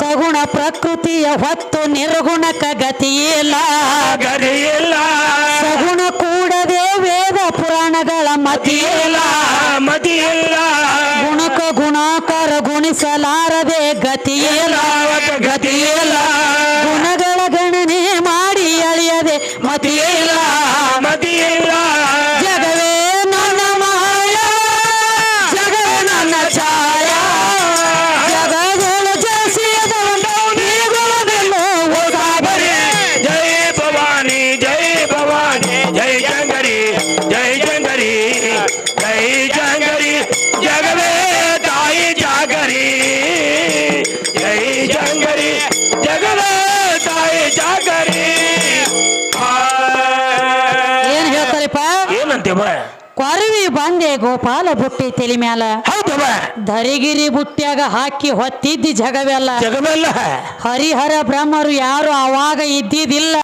ಸಗುಣ ಪ್ರಕೃತಿಯ ಹೊತ್ತು ನಿರ್ಗುಣಕ ಗತಿಯಿಲ್ಲ ಸಗುಣ ಕೂಡದೆ ವೇದ ಪುರಾಣಗಳ ಮತಿಯಿಲ್ಲ ಗುಣಕ ಗುಣಾಕಾರ ಗುಣಿಸಲಾರದೆ ಗತಿಯಿಲ್ಲ ಗುಣಗಳ ಗಣನೆ ಮಾಡಿ ಅಳಿಯದೆ ಮತಿಯಿಲ್ಲ ಜಗವೇ ನನ್ನ ಮಾಯ ಜಗವೇ ನನ್ನ ಛಾಯ ಜಗದೊಳ ಜಸಿಯದವನು ನೀಗುವುದಿಲ್ಲೋ ಉಸಾಬರಿ. ಜೈ ಭವಾನಿ ಜೈ ಭವಾನಿ ಜೈ ಜಂಗರಿ ಜೈ ಜಂಗರಿ ಜೈ ಜಂಗರಿ ಜಗವೇ ತಾಯಿ ಜಾಗರಿ ಜೈ ಜಂಗರಿ ಜಗವೇ ತಾಯಿ ಜಾಗರಿ. ಏನ್ ಹೇಳ್ತಾರಪ್ಪ? ಏನಂತೀವ? ಕೊರವಿ ಬಂದೆ ಗೋಪಾಲ ಬುಟ್ಟಿ ತಲೆ ಮ್ಯಾಲ ಹೌದವ ಧರಿಗಿರಿ ಬುಟ್ಟ್ಯಾಗ ಹಾಕಿ ಹೊತ್ತಿದ್ದಿ ಜಗವೆಲ್ಲ ಜಗವೆಲ್ಲ ಹರಿಹರ ಬ್ರಹ್ಮರು ಯಾರು ಅವಾಗ ಇದ್ದಿದ್ದಿಲ್ಲ.